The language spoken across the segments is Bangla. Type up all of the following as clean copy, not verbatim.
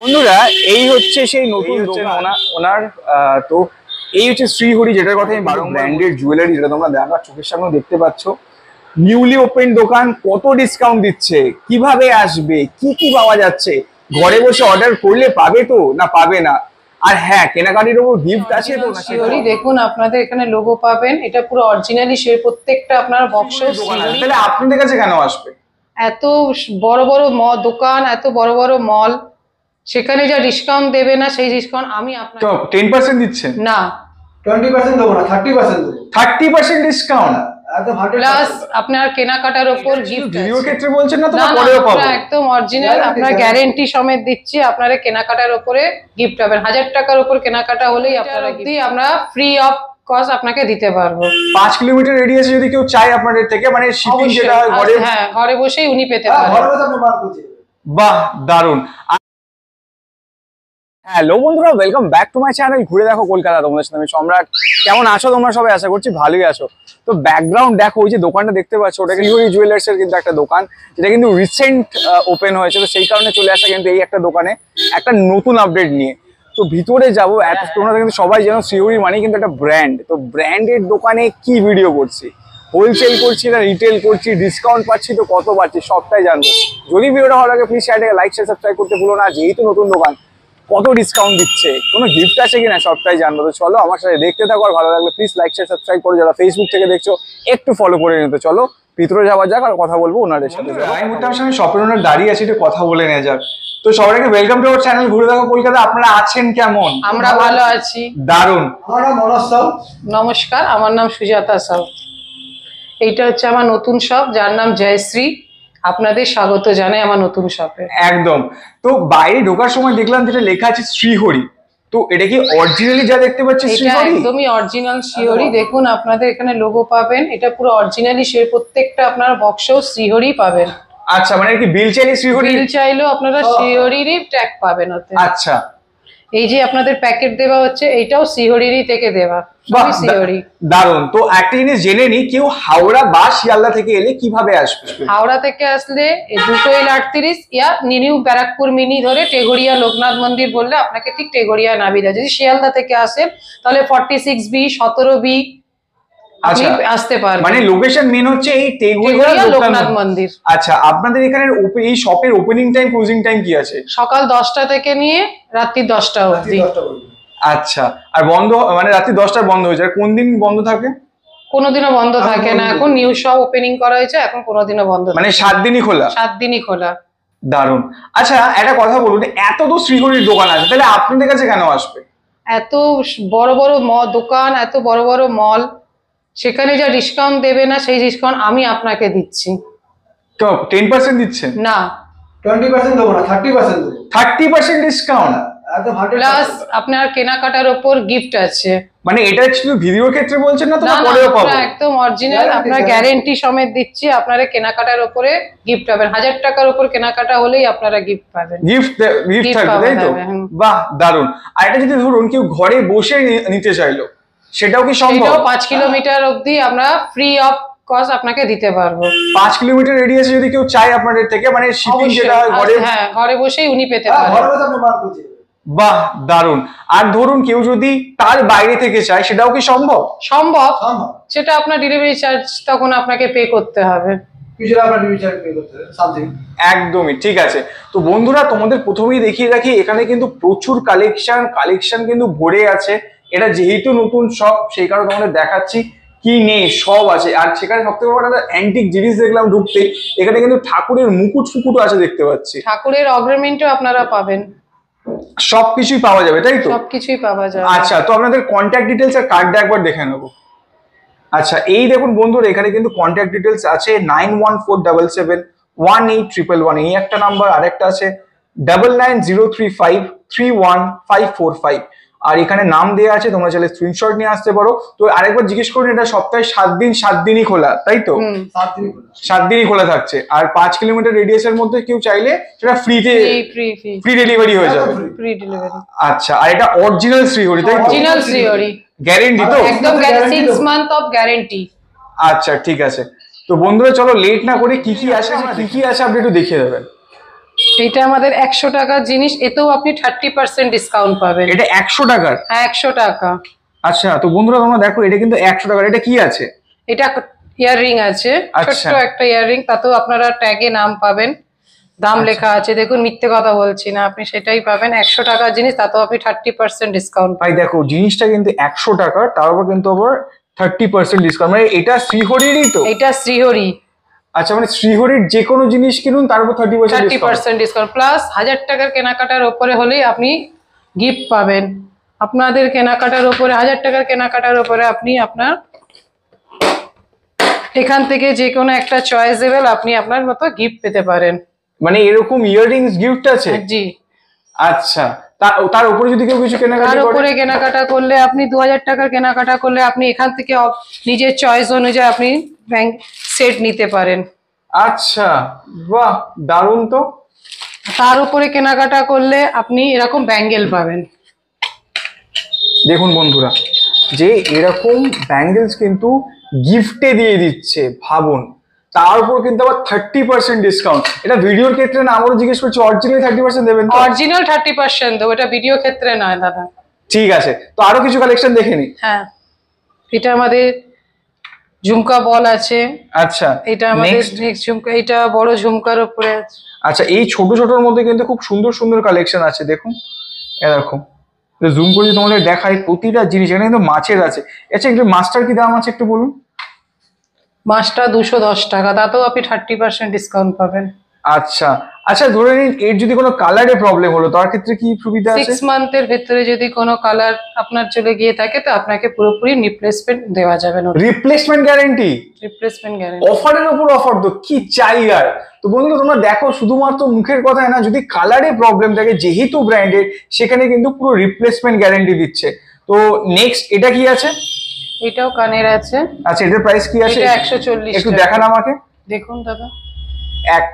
বন্ধুরা এই হচ্ছে সেই নতুন দোকান ওনার তো এই হচ্ছে শ্রীহরি, যেটার কথা আমি ব্র্যান্ডেড জুয়েলারি, যেটা তোমরা দেখা চোখের সামনে দেখতে পাচ্ছ। নিউলি ওপেন দোকান, কত ডিসকাউন্ট দিচ্ছে, কিভাবে আসবে, কি কি পাওয়া যাচ্ছে, ঘরে বসে অর্ডার করলে পাবে তো না পাবে না, আর হ্যাঁ কেনাকাটির উপর গিফট আছে তো না। শিওরি দেখুন, আপনাদের এখানে লোগো পাবেন, এটা পুরো অরিজিনালি প্রত্যেকটা আপনার বক্স। তাহলে আপনাদের কাছে কেন আসবে? এত বড় বড় দোকান, এত বড় বড় মল, সেখানে যা ডিসকাউন্ট দেবে না সেই ডিসকাউন্ট আমি আপনাকে 10% দিচ্ছেন না, 20% দেবো না, 30% দেবো। 30% ডিসকাউন্ট প্লাস আপনার কেনাকাটার উপর গিফট। ভিডিও ক্ষেত্রে বলছেন না তো পরেও পাবো? একদম অরিজিনাল, আপনার গ্যারান্টি সমেত দিচ্ছি। আপনারা কেনাকাটার উপরে গিফট পাবেন। 1000 টাকার উপর কেনাকাটা হলেই আপনারা আমরা ফ্রি অফ কস্ট আপনাকে দিতে পারবো। 5 কিলোমিটার রেডিয়াসে যদি কেউ চায় আপনাদের থেকে, মানে শিপিং যেটা হয় ঘরে, হ্যাঁ ঘরে বসেই উনি পেতে পারেন। ঘরে বসে আপনি মাল খুঁজে। বাহ, দারুন। হ্যালো বন্ধুরা, welcome back to my channel ঘুরে দেখো কলকাতা। তোমাদের সাথে আমি সম্রাট। কেমন আছো তোমরা সবাই? আশা করছি ভালোই আছো। তো ব্যাকগ্রাউন্ড দেখো, ওই যে দোকানটা দেখতে পাচ্ছ, ওটা শ্রীহরি জুয়েলার্স এর কিন্তু একটা দোকান, যেটা কিন্তু রিসেন্ট ওপেন হয়েছে। তো সেই কারণে চলে আসা কিন্তু এই একটা দোকানে একটা নতুন আপডেট নিয়ে। তো ভিতরে যাবো। তোমরা কিন্তু সবাই জানো শ্রীহরি মানে কিন্তু একটা ব্র্যান্ড। তো ব্র্যান্ডের দোকানে কি ভিডিও করছি, হোলসেল করছি না রিটেল করছি, ডিসকাউন্ট পাচ্ছি তো কত পাচ্ছি, সবটাই জানবো। যদি ভিডিওটা ভালো লাগে প্লিজ চ্যানেলটাকে লাইক শেয়ার সাবস্ক্রাইব করতে ভুলো না। যেহেতু নতুন দোকান, কত ডিসকাউন্ট দিচ্ছে, কোনো গিফট আছে কিনা, সবটাই জানবো। তো চলো আমার সাথে দেখতে থাকো, আর ভালো লাগলে প্লিজ লাইক শেয়ার সাবস্ক্রাইব করো। যারা ফেসবুক থেকে দেখছো একটু ফলো করে নিতে। চলো ভিতরে যাওয়া যাক আর কথা বলবো ওনাদের সাথে। আমি শপের ওনার দাঁড়িয়ে আছি, একটু কথা বলে নেওয়া যাক। তো সবাইকে ওয়েলকাম টু আওয়ার চ্যানেল ঘুরে দেখো কলকাতা। আপনারা আছেন কেমন? আমরা ভালো আছি। দারুন। আমার নাম মনোজ সাউ। নমস্কার, আমার নাম সুজাতা সাউ। এইটা হচ্ছে আমার নতুন শপ, যার নাম জয়শ্রী। আপনাদের স্বাগত জানাই আমার নতুন শপে। একদম। তো বাইরে ঢোকার সময় দেখলাম যেটা লেখা আছে শ্রীহরি, তো এটা কি অরিজিনালি যা দেখতে পাচ্ছি শ্রীহরি? একদমই অরিজিনাল শ্রীহরি। দেখুন আপনাদের এখানে লোগো পাবেন, এটা পুরো অরিজিনালি প্রত্যেকটা আপনার বক্সও শ্রীহরি পাবেন। আচ্ছা, মানে কি বিল চাইলে শ্রীহরি? বিল চাইলেও আপনারা শ্রীহরিরই ট্যাগ পাবেন ওতে। আচ্ছা, এই যে আপনাদের প্যাকেট দেওয়া হচ্ছে, এইটাও শ্রীহরিরই থেকে দেওয়া, সবই শ্রীহরি। দারুন। তো একটা জিনিস জেনে নি, কেউ হাওড়া বা শিয়ালদা থেকে এলে কিভাবে আসবে? হাওড়া থেকে আসলে 238 ইয়া নিউ ব্যারাকপুর মিনি ধরে টেগোরিয়া লোকনাথ মন্দির বললে আপনাকে ঠিক টেগোরিয়া নামিয়ে দেয়। যদি শিয়ালদা থেকে আসেন তাহলে 46B 17B আপনি আসতে পারবেন। মানে লোকেশন মেন হচ্ছে এই টেগোরিয়া লোকনাথ মন্দির। আচ্ছা, আপনাদের এখানে এই শপের ওপেনিং টাইম ক্লোজিং টাইম কি আছে? সকাল 10টা থেকে নিয়ে রাত্রি 10টা অবধি। আচ্ছা, আর বন্ধ মানে রাত্রি 10টায় বন্ধ হয়ে যায়? কোন দিন বন্ধ থাকে? কোনোদিনও বন্ধ থাকে না। এখন নিউ শপ ওপেনিং করা হয়েছে, এখন কোনোদিনও বন্ধ মানে 7 দিনই খোলা? 7 দিনই খোলা। দারুন। আচ্ছা, একটা কথা বলুন, এত তো শ্রীহরির দোকান আছে, তাহলে আপনাদের কাছে কেন আসবে? এত বড় বড় দোকান, এত বড় বড় মল, সেখানে যা ডিসকাউন্ট দেবে না সেই ডিসকাউন্ট আমি আপনাকে দিচ্ছি। 10% দিচ্ছেন না, 20% দেবো না, 30% দেবো। 30% ডিসকাউন্ট প্লাস আপনার কেনাকাটার উপর গিফট আছে। মানে এটা শুধু ভিডিও ক্ষেত্রে বলছেন না তো পরেও পাবো? একদম অরিজিনাল, আপনার গ্যারান্টি সমেত দিচ্ছি। আপনারা কেনাকাটার উপরে গিফট পাবেন। 1000 টাকার উপর কেনাকাটা হলেই আপনারা গিফট পাবেন। গিফট থাকবে, তাই তো? বাহ, দারুন। আর এটা যদি ধরুন কেউ ঘরে বসে নিতে চাইলো, সেটাও কি সম্ভব? 5 কিলোমিটার অবধি আমরা ফ্রি অফ কস্ট আপনাকে দিতে পারবো। 5 কিলোমিটার রেডিয়াসে যদি কেউ চায় আপনাদের থেকে, মানে শিপিং যেটা হয় ঘরে, হ্যাঁ ঘরে বসেই উনি পেতে পারেন। ঘরে বসে আপনি মাল খুঁজে। বাহ, দারুন। আর ধরুন কেউ যদি তার বাইরে থেকে চায়, সেটাও কি সম্ভব? সম্ভব। সেটা আপনার ডেলিভারি চার্জ তখন আপনাকে পে করতে হবে। একদমই ঠিক আছে। তো বন্ধুরা, তোমাদের প্রথমেই দেখিয়ে রাখি, এখানে কিন্তু প্রচুর কালেকশন কিন্তু ভরে আছে। এটা যেহেতু নতুন শপ, সেই কারণে তোমাদের দেখাচ্ছি কি নেই, সব আছে। আর সেখানে সবথেকে বড় একটা অ্যান্টিক জিনিস দেখলাম ঢুকতে, এখানে কিন্তু ঠাকুরের মুকুট আছে দেখতে পাচ্ছি। ঠাকুরের অর্নামেন্টও আপনারা পাবেন, সবকিছুই পাওয়া যাবে, তাই তো? সবকিছুই পাওয়া যাবে। আচ্ছা, তো আপনাদের কন্ট্যাক্ট ডিটেলস আর কার্ডটা একবার দেখে নেবো। আচ্ছা, এই দেখুন বন্ধুরা, এখানে কিন্তু কন্ট্যাক্ট ডিটেলস আছে 9147718111, এই একটা নাম্বার। আর একটা আছে 9903531545, আর এখানে নাম দেওয়া আছে, তোমরা চাইলে স্ক্রিনশট নিয়ে আসতে পারো। তো আরেকবার জিজ্ঞেস করুন, এটা সপ্তাহে 7 দিনই খোলা, তাই তো? 7 দিনই খোলা থাকছে। আর 5 কিলোমিটার রেডিয়াসের মধ্যে কেউ চাইলে সেটা ফ্রি ডেলিভারি হয়ে যাবে। আচ্ছা, আর এটা অরিজিনাল শ্রীহরি, তাই তো? অরিজিনাল শ্রীহরি, গ্যারান্টি তো? একদম 6 মান্থ অফ গ্যারান্টি। আচ্ছা, ঠিক আছে। তো বন্ধুরা চলো লেট না করে কি কি আছে আপনি একটু দেখিয়ে দেবেন। এটা আমাদের 100 টাকার জিনিস, এতেও আপনি 30% ডিসকাউন্ট পাবেন। এটা 100 টাকার? হ্যাঁ 100 টাকা। আচ্ছা, তো বন্ধুরা তোমরা দেখো এটা কিন্তু 100 টাকার। এটা কি আছে? এটা ইয়াররিং আছে, আচ্ছা। ছোট্ট একটা ইয়াররিং, তাতেও আপনারা ট্যাগে নাম পাবেন, দাম লেখা আছে। দেখুন মিথ্যে কথা বলছি না, আপনি সেটাই পাবেন। 100 টাকার জিনিস, তাতেও আপনি 30% ডিসকাউন্ট ভাই দেখো জিনিসটা কিন্তু 100 টাকার, তার উপর কিন্তু আবার 30% ডিসকাউন্ট। মানে এটা শ্রীহরিরই তো? এটা শ্রীহরি। আচ্ছা, মানে শ্রীহরির যে কোনো জিনিস কিনুন তার উপর 30% ডিসকাউন্ট, প্লাস 1000 টাকার কেনাকাটার ওপরে হলেই আপনি গিফট পাবেন। আপনাদের কেনাকাটার ওপরে, 1000 টাকার কেনাকাটার ওপরে আপনি আপনার এখান থেকে যে কোনো একটা চয়েসেবল আপনি আপনার মতো গিফট পেতে পারেন। মানে এরকম ইয়াররিংস গিফট আছে? জি। আচ্ছা, তার উপরে যদি কেউ কিছু কেনাকাটা তার করে? উপরে কেনাকাটা করলে, আপনি 2000 টাকার কেনাকাটা করলে আপনি এখান থেকে নিজের চয়েস অনুযায়ী আপনি ব্যাংক সেট নিতে পারেন। আচ্ছা, বাহ, দারুণ তো। তার উপরে কেনাকাটা করলে আপনি এরকম ব্যাঙ্গেল পাবেন। দেখুন বন্ধুরা, যে এরকম ব্যাঙ্গেলস কিন্তু গিফটে দিয়ে দিচ্ছে, ভাবুন। তার উপর কিন্তু আবার 30% ডিসকাউন্ট। এটা ভিডিওর ক্ষেত্রে না, আমারও জিজ্ঞেস করছি অরিজিনালি 30% দেবেন তো? অরিজিনাল 30% দেবো, এটা ভিডিও ক্ষেত্রে নয় দাদা। ঠিক আছে, তো আরো কিছু কালেকশন দেখে নি। হ্যাঁ, এটা আমাদের ঝুমকা বল আছে। আচ্ছা, এটা আমাদের নেক্সট ঝুমকা, এটা বড় ঝুমকার উপরে আছে। আচ্ছা, এই ছোট ছোটর মধ্যে কিন্তু খুব সুন্দর সুন্দর কালেকশন আছে। দেখুন এরকম জুম করে যদি তোমাদের দেখাই, প্রতিটা জিনিস এখানে কিন্তু মাছের আছে। আচ্ছা, একটু মাছটার কি দাম আছে একটু বলুন? মাছটা 210 টাকা, তাতেও আপনি 30% ডিসকাউন্ট পাবেন। আচ্ছা আচ্ছা, ধরে নিন এর যদি কোনো কালারে প্রবলেম হলো, তার ক্ষেত্রে কি সুবিধা আছে? 6 মান্থের ভেতরে যদি কোনো কালার আপনার চলে গিয়ে থাকে, তো আপনাকে পুরোপুরি রিপ্লেসমেন্ট দেওয়া যাবে না। Replacement guarantee? Replacement guarantee. অফারের উপর অফার, তো কি চাই আর। তো বন্ধুরা তোমরা দেখো, শুধুমাত্র মুখের কথায় না, যদি কালারে প্রবলেম থাকে, যেহেতু ব্র্যান্ডেড, সেখানে কিন্তু পুরো রিপ্লেসমেন্ট গ্যারান্টি দিচ্ছে। তো নেক্সট এটা কি আছে? এটাও কানের আছে। আচ্ছা, এটার প্রাইস কি আছে? এটা 140 একটু টাকা। দেখান আমাকে। দেখুন দাদা,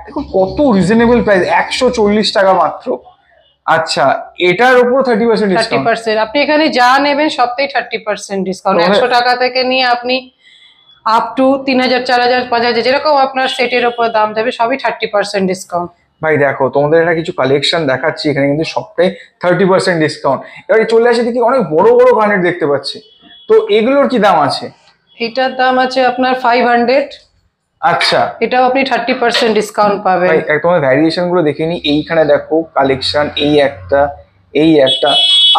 দেখুন কত রিজনেবল প্রাইস, 140 টাকা মাত্র। আচ্ছা, এটার উপর 30% ডিসকাউন্ট? 30%। আপনি এখানে যা নেবেন সবটাই 30% ডিসকাউন্ট। 100 টাকা থেকে নিয়ে আপনি আপ টু 3000, 4000, 5000 যেরকম আপনার সেটের উপর দাম যাবে, সবই 30% ডিসকাউন্ট। ভাই দেখো, তোমাদের এটা কিছু কালেকশন দেখাচ্ছি, এখানে কিন্তু সবটাই 30% ডিসকাউন্ট। এবারে চলে আসে দেখি অনেক বড় বড় কানের দেখতে পাচ্ছি। তো এগুলোর কি দাম আছে? এটার দাম আছে আপনার 500। আচ্ছা, এটাও আপনি 30% ডিসকাউন্ট পাবেন। ভাই তোমার ভ্যারিয়েশন গুলো দেখে নি। এইখানে দেখো কালেকশন, এই একটা, এই একটা,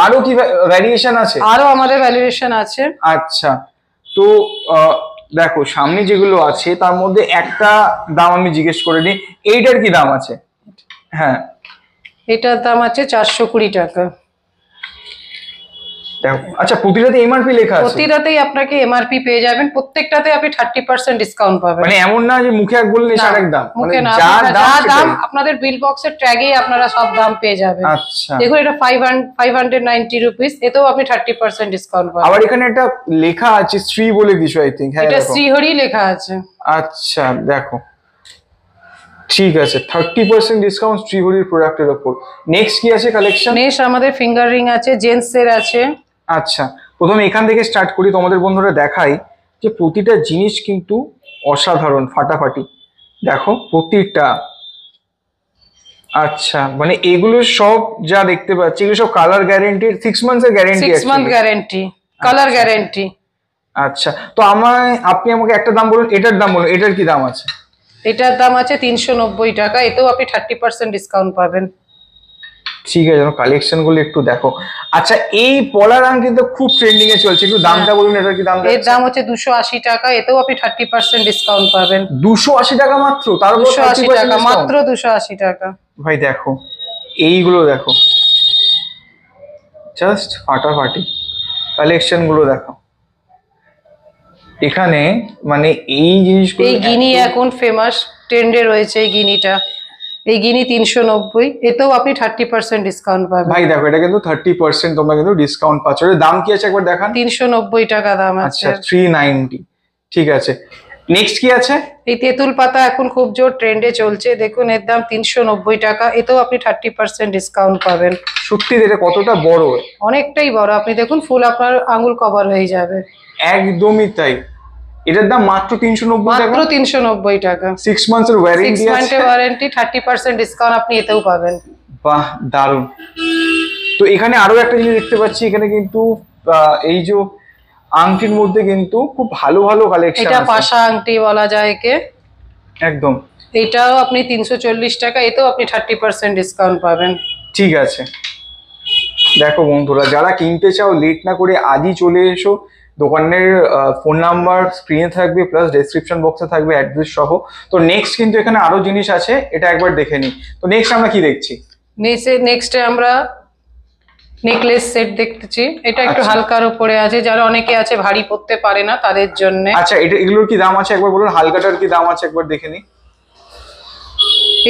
আরো কি ভ্যারিয়েশন আছে? আরো আমাদের ভ্যালুয়েশন আছে। আচ্ছা, তো দেখো সামনে যেগুলো আছে তার মধ্যে একটা দাম আমি জিজ্ঞেস করে নিই, এইটার কি দাম আছে? হ্যাঁ, এটার দাম আছে 420 টাকা। দেখো, আচ্ছা, প্রতিটাতে এমআরপি লেখা আছে? প্রতিটাতেই আপনাকে এমআরপি পেয়ে যাবেন, প্রত্যেকটাতে আপনি 30% ডিসকাউন্ট পাবেন। মানে এমন না যে মুখে এক বললে না, আরেক দাম, মানে মুখে না, যা আপনারা যা দাম সেটাই। আপনাদের বিল বক্সের ট্যাগেই আপনারা সব দাম পেয়ে যাবেন। আচ্ছা, দেখুন এটা 590 রুপিস, এতেও আপনি 30% ডিসকাউন্ট পাবেন। আবার এখানে একটা লেখা আছে শ্রী বলে কিছু, আই থিঙ্ক। হ্যাঁ, এটা দেখো। শ্রীহরি লেখা আছে। আচ্ছা, দেখো, ঠিক আছে, 30% ডিসকাউন্ট শ্রীহরির প্রোডাক্টের উপর। নেক্সট কি আছে কালেকশন? নেক্সট আমাদের ফিঙ্গার রিং আছে, জেন্টস এর আছে। আচ্ছা, প্রথমে এখান থেকে স্টার্ট করি, তোমাদের বন্ধুরা দেখাই যে প্রতিটা জিনিস কিন্তু অসাধারণ, ফাটাফাটি। দেখো প্রতিটা। আচ্ছা, মানে এগুলো সব যা দেখতে পাচ্ছি, এগুলো সব কালার গ্যারেন্টি, 6 মান্থস এর guarantee 6 month guarantee, colour guarantee. আচ্ছা, তো আপনি আমাকে একটা দাম বলুন, এটার দাম বলুন, এটার কি দাম আছে? এটার দাম আছে 390 টাকা, এতেও আপনি 30% ডিসকাউন্ট পাবেন। ঠিক আছে, কালেকশন গুলো একটু দেখো। আচ্ছা, এই পলার আংটি তো খুব ট্রেন্ডিং এ চলছে, একটু দামটা বলুন, এটার কি দাম? এর দাম হচ্ছে 280 টাকা, এতেও আপনি 30% ডিসকাউন্ট পাবেন। 280 টাকা মাত্র? তার উপর 280 টাকা 30% মাত্র, 280 টাকা। ভাই দেখো, এইগুলো দেখো, জাস্ট ফাটাফাটি কালেকশন গুলো দেখো এখানে। মানে এই জিনিসগুলো, এই গিনি এখন ফেমাস ট্রেন্ডে রয়েছে, এই গিনিটা, এই গিনি 390, এতেও আপনি 30% ডিসকাউন্ট পাবেন। ভাই দেখো, এটা কিন্তু 30% তোমরা কিন্তু ডিসকাউন্ট পাচ্ছ। এর দাম কি আছে একবার দেখান। 390 টাকা দাম আছে। আচ্ছা, 390। ঠিক আছে, নেক্সট কি আছে? এই তেঁতুল পাতা এখন খুব জোর ট্রেন্ডে চলছে, দেখুন এর দাম 390 টাকা, এতেও আপনি 30% ডিসকাউন্ট পাবেন। সত্যি এটা কতটা বড়, অনেকটাই বড়, আপনি দেখুন ফুল আপনার আঙুল কভার হয়ে যাবে। একদমই তাই। এটার দাম মাত্র 390 টাকা, মাত্র 390 টাকা। 6 মান্থস এর 6 ওয়ারেন্টি আছে, মান্থের ওয়ারেন্টি, 30% ডিসকাউন্ট আপনি এতেও পাবেন। বাহ দারুন। তো এখানে আরো একটা জিনিস দেখতে পাচ্ছি, এখানে কিন্তু এই যে আংটির মধ্যে কিন্তু খুব ভালো ভালো কালেকশন এটা আছে। পাশা আংটি বলা যায় একে। একদম। এটাও আপনি 340 টাকা, এতেও আপনি 30% ডিসকাউন্ট পাবেন। ঠিক আছে, দেখো বন্ধুরা, যারা কিনতে চাও লেট না করে আজই চলে এসো। দোকানের ফোন নাম্বার স্ক্রিনে থাকবে, প্লাস ডেসক্রিপশন বক্সে থাকবে অ্যাড্রেস সহ। তো নেক্সট কিন্তু এখানে আরো জিনিস আছে, এটা একবার দেখে নিই। তো নেক্সট আমরা কি দেখছি? নেক্সটে আমরা নেকলেস সেট দেখতেছি। এটা একটু আচ্ছা। হালকার উপরে আছে, যারা অনেকে আছে ভারী পরতে পারে না তাদের জন্য। আচ্ছা, এগুলোর কি দাম আছে একবার বলুন, হালকাটার কি দাম আছে একবার দেখে নিই।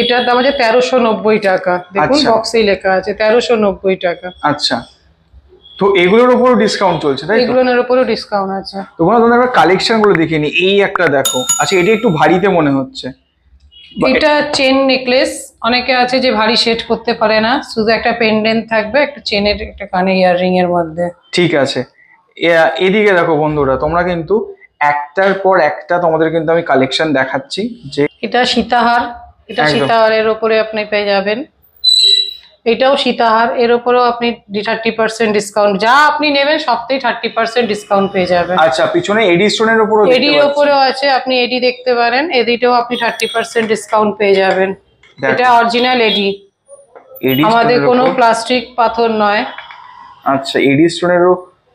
এটার দাম আছে 1390 টাকা, দেখুন আচ্ছা। বক্সেই লেখা আছে 1390 টাকা। আচ্ছা, তো এগুলোর উপরও ডিসকাউন্ট চলছে তাই তো? এগুলোর উপরেও ডিসকাউন্ট আছে। তো তোমাদের একবার কালেকশন গুলো দেখিয়ে নিই। এই একটা দেখো, আচ্ছা এটা একটু ভারীতে মনে হচ্ছে। এটা চেন নেকলেস, অনেকে আছে যে ভারী সেট করতে পারে না, শুধু একটা পেন্ডেন্ট থাকবে, একটা চেনের একটা কানে ইয়াররিং এর মধ্যে। ঠিক আছে, এদিকে দেখো বন্ধুরা, তোমরা কিন্তু একটার পর একটা তোমাদের কিন্তু আমি কালেকশন দেখাচ্ছি। যে এটা সীতাহার, এটা একদম। সীতাহারের উপরে আপনি পেয়ে যাবেন। এটাও সীতাহার, এর উপরেও আপনি 30% ডিসকাউন্ট, যা আপনি নেবেন সবতেই 30% ডিসকাউন্ট পেয়ে যাবেন। আচ্ছা, পিছনে এডি স্টোনের উপরও দেখতে এডির পাচ্ছি। উপরেও আছে, আপনি এডি দেখতে পারেন, এডিতেও আপনি 30% ডিসকাউন্ট পেয়ে যাবেন। দেখো। এটা অরিজিনাল এডি, এডি আমাদের স্টোনের কোনো উপর। প্লাস্টিক পাথর নয়। আচ্ছা, এডি স্টোনের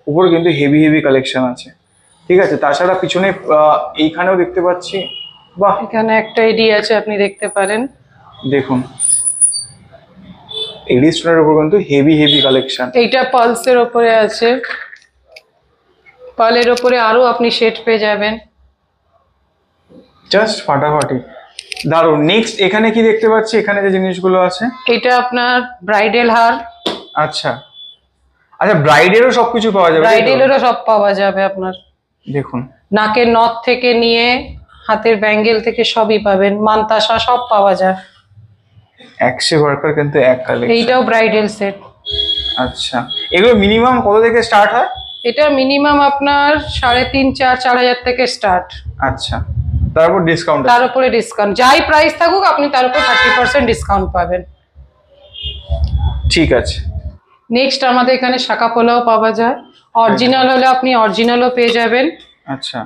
উপর কিন্তু হেভি হেভি কালেকশন আছে। ঠিক আছে, তাছাড়া পিছনে এইখানেও দেখতে পাচ্ছি। বাহ, এখানে একটা এডি আছে, আপনি দেখতে পারেন। দেখুন এডি স্টোনের উপর কিন্তু হেভি হেভি কালেকশন। এইটা পালসের উপরে আছে, পালের উপরে আরো আপনি সেট পেয়ে যাবেন। জাস্ট ফাটাফাটি, দারুন। নেক্সট এখানে কি দেখতে পাচ্ছি, এখানে যে জিনিসগুলো আছে? এটা আপনার ব্রাইডাল হার, আচ্ছা আচ্ছা, ব্রাইডেরও সবকিছু পাওয়া যাবে তাই তো? ব্রাইডালেরও সব পাওয়া যাবে আপনার। দেখুন, নাকের নথ থেকে নিয়ে হাতের ব্যাঙ্গেল থেকে সবই পাবেন, মানতাসা সব পাওয়া যায়। একশে ওয়ার্কার কিন্তু এক কালেকশন। এইটাও ব্রাইডাল সেট। আচ্ছা, এগুলো মিনিমাম কত থেকে স্টার্ট হয়? এটা মিনিমাম আপনার 3,500-4,000 থেকে স্টার্ট, আচ্ছা, তারপর ডিসকাউন্ট তার উপরে ডিসকাউন্ট, যাই প্রাইস থাকুক আপনি তার উপর 30% ডিসকাউন্ট পাবেন। ঠিক আছে। নেক্সট আমাদের এখানে শাঁকা পোলাও পাওয়া যায়, অরিজিনাল হলে আপনি অরিজিনালও পেয়ে যাবেন। আচ্ছা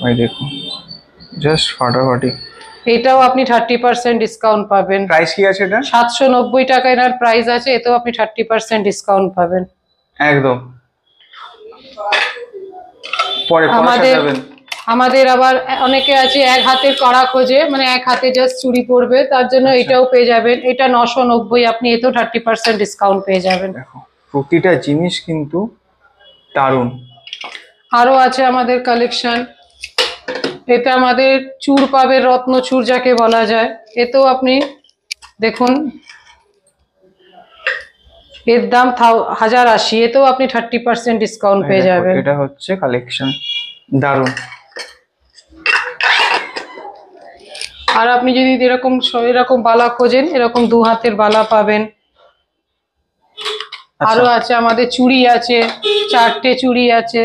ভাই, দেখুন জাস্ট ফাটাফাটি। এটাও আপনি 30% ডিসকাউন্ট পাবেন। প্রাইস কি আছে এটা? 790 টাকা এনার প্রাইস আছে, এতেও আপনি 30% ডিসকাউন্ট পাবেন। একদম। পরে আমাদের আবার অনেকে আছে এক হাতের কড়া খোঁজে, মানে এক হাতে জাস্ট চুড়ি পরবে, তার জন্য এটাও পেয়ে যাবেন। এটা 990, আপনি এতেও 30% ডিসকাউন্ট পেয়ে যাবেন। দেখো, প্রতিটা জিনিস কিন্তু দারুণ। আরো আছে আমাদের কালেকশন, এতে আমাদের চূড় পাবে, রত্ন চূড় যাকে বলা যায়, এতেও আপনি দেখুন এর দাম 1080, এতেও আপনি 30% ডিসকাউন্ট পেয়ে যাবেন। এটা হচ্ছে কালেকশন, দারুণ। আর আপনি যদি এরকম বালা খোঁজেন, এরকম 2 হাতের বালা পাবেন। আরো আছে আমাদের চুড়ি আছে, 4টে চুড়ি আছে।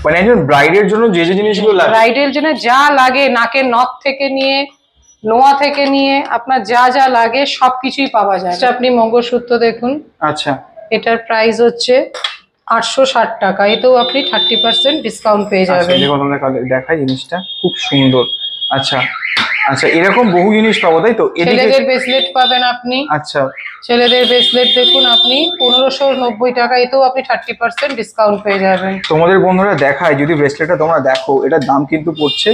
মানে একজন ব্রাইডের জন্য যে যে জিনিসগুলো লাগে, ব্রাইডের জন্য যা লাগে, নাকের নথ থেকে নিয়ে নোয়া থেকে নিয়ে আপনার যা যা লাগে সবকিছুই পাওয়া যায়। আপনি মঙ্গলসূত্র দেখুন, আচ্ছা এটার প্রাইস হচ্ছে 860 টাকা, এতেও আপনি 30% ডিসকাউন্ট পেয়ে যাবেন। দেখুন, দেখাই জিনিসটা খুব সুন্দর। আচ্ছা আচ্ছা, এরকম বহু জিনিস পাবো তাই তো? ছেলেদের ব্রেসলেট পাবেন আপনি। আচ্ছা, ছেলেদের ব্রেসলেট দেখুন আপনি 1590 টাকা, এতেও আপনি 30% ডিসকাউন্ট পেয়ে যাবেন। তোমাদের বন্ধুরা দেখায়, যদি ব্রেসলেটটা তোমরা দেখো, এটার দাম কিন্তু পড়ছে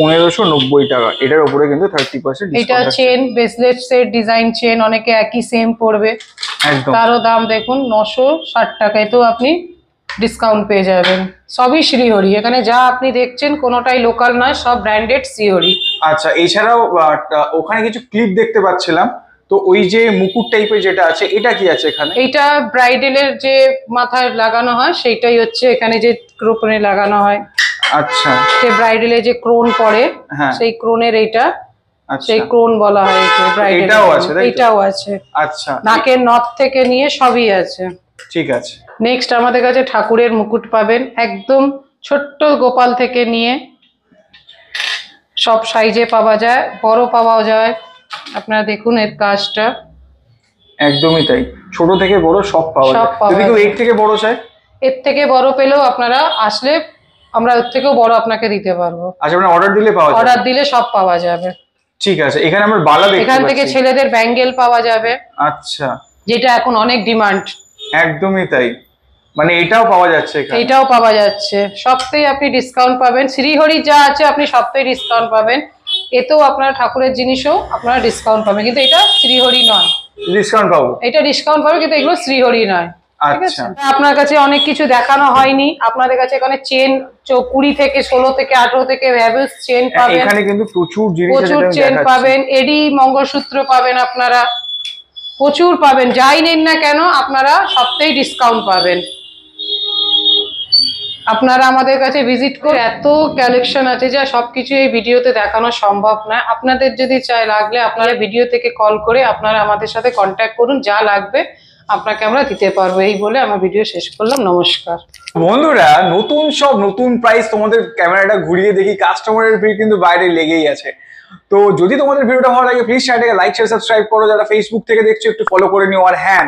1590 টাকা। এটার উপরে কিন্তু 30% এটা ডিসকাউন্ট আছে। Chain, bracelet set, design chain, অনেকে একই সেম পড়বে, একদম। তারও দাম দেখুন 960 টাকা, এতেও আপনি ডিসকাউন্ট পেয়ে যাবেন। সবই শ্রীহরি, এখানে যা আপনি দেখছেন কোনোটাই লোকাল নয়, সব ব্র্যান্ডেড শ্রীহরি। আচ্ছা, এছাড়াও ওখানে কিছু ক্লিপ দেখতে পাচ্ছিলাম, তো ওই যে মুকুট টাইপের যেটা আছে, এটা কি আছে এখানে? এইটা ব্রাইডালের যে মাথায় লাগানো হয় সেইটাই হচ্ছে, এখানে যে ক্রোনে লাগানো হয়। আচ্ছা, যে ব্রাইডালে যে ক্রোন পরে, হ্যাঁ। সেই ক্রোনের এইটা, আচ্ছা, সেই ক্রোন বলা হয় একে ব্রাইডাল। এটাও আছে তাই তো? এটাও আছে, আচ্ছা, নাকের নথ থেকে নিয়ে সবই আছে। ঠিক আছে। নেক্সট আমাদের কাছে ঠাকুরের মুকুট পাবেন, একদম ছোট্ট গোপাল থেকে নিয়ে সব সাইজে পাওয়া যায়, বড় পাওয়া যায়। আপনারা দেখুন এর কাজটা, একদমই তাই, ছোট থেকে বড় সব পাওয়া সব যায়। পাওয়া যদি কেউ যায়। এর থেকে বড় চায়, এর থেকে বড় পেলেও আপনারা আসলে আমরা এর থেকেও বড় আপনাকে দিতে পারবো। আচ্ছা মানে অর্ডার দিলে পাওয়া যাবে? অর্ডার দিলে সব পাওয়া যাবে। ঠিক আছে, এখানে আমরা বালা দেখতে এখান থেকে পাচ্ছি। ছেলেদের ব্যাঙ্গেল পাওয়া যাবে, আচ্ছা যেটা এখন অনেক ডিমান্ড। একদমই তাই, মানে এটাও পাওয়া যাচ্ছে এখানে? এটাও পাওয়া যাচ্ছে, সবটাই আপনি ডিসকাউন্ট পাবেন। শ্রীহরি যা আছে আপনি সবটাই ডিসকাউন্ট পাবেন। এতেও আপনার ঠাকুরের জিনিসও আপনারা ডিসকাউন্ট পাবেন, কিন্তু এটা শ্রীহরি নয়। ডিসকাউন্ট পাবো? এটা ডিসকাউন্ট পাবে, কিন্তু এগুলো শ্রীহরি নয়। ঠিক আছে, আচ্ছা আপনার কাছে অনেক কিছু দেখানো হয়নি। আপনাদের কাছে এখানে চেন 20 থেকে 16 থেকে 18 থেকে হ্যাভেলস চেন পাবেন। এখানে কিন্তু প্রচুর জিনিস আছে প্রচুর যেটা আমি চেন দেখাচ্ছি। পাবেন, এডি মঙ্গলসূত্র পাবেন, আপনারা প্রচুর পাবেন। যাই নিন না কেন আপনারা সবটাই ডিসকাউন্ট পাবেন। আপনারা আমাদের কাছে ভিজিট করে, এত কালেকশন আছে যা সবকিছু এই ভিডিওতে দেখানো সম্ভব না। আপনাদের যদি চাই লাগলে আপনারা ভিডিও থেকে কল করে আপনারা আমাদের সাথে কন্ট্যাক্ট করুন, যা লাগবে আপনাকে আমরা দিতে পারবো। এই বলে আমার ভিডিও শেষ করলাম, নমস্কার। বন্ধুরা, নতুন সব নতুন প্রাইস তোমাদের ক্যামেরাটা ঘুরিয়ে দেখি, কাস্টমারের ভিড় কিন্তু বাইরে লেগেই আছে। তো যদি তোমাদের ভিডিওটা ভালো লাগে প্লিজ চ্যানেলটাকে লাইক শেয়ার সাবস্ক্রাইব করো। যারা ফেসবুক থেকে দেখছো একটু ফলো করে নিও। আর হ্যাঁ,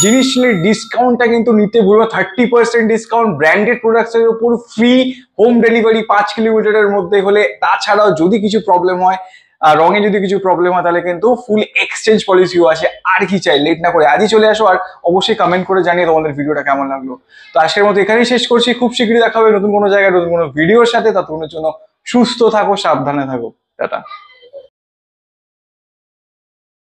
জিনিস নিয়ে ডিসকাউন্টটা কিন্তু নিতে ভুলো, 30% ডিসকাউন্ট, ব্র্যান্ডেড প্রোডাক্টসের উপর ফ্রি হোম ডেলিভারি 5 কিলোমিটারের মধ্যে হলে। তাছাড়াও যদি কিছু প্রবলেম হয়, রঙে যদি কিছু প্রবলেম হয়, তাহলে কিন্তু ফুল এক্সচেঞ্জ পলিসিও আছে। আর কি চাই, লেট না করে আজই চলে আসো। আর অবশ্যই কমেন্ট করে জানিয়ে তোমাদের ভিডিওটা কেমন লাগলো। তো আজকের মতো এখানেই শেষ করছি, খুব শীঘ্রই দেখা হবে নতুন কোনো জায়গায় নতুন কোনো ভিডিওর সাথে। ততক্ষণের জন্য সুস্থ থাকো, সাবধানে থাকো, টাটা।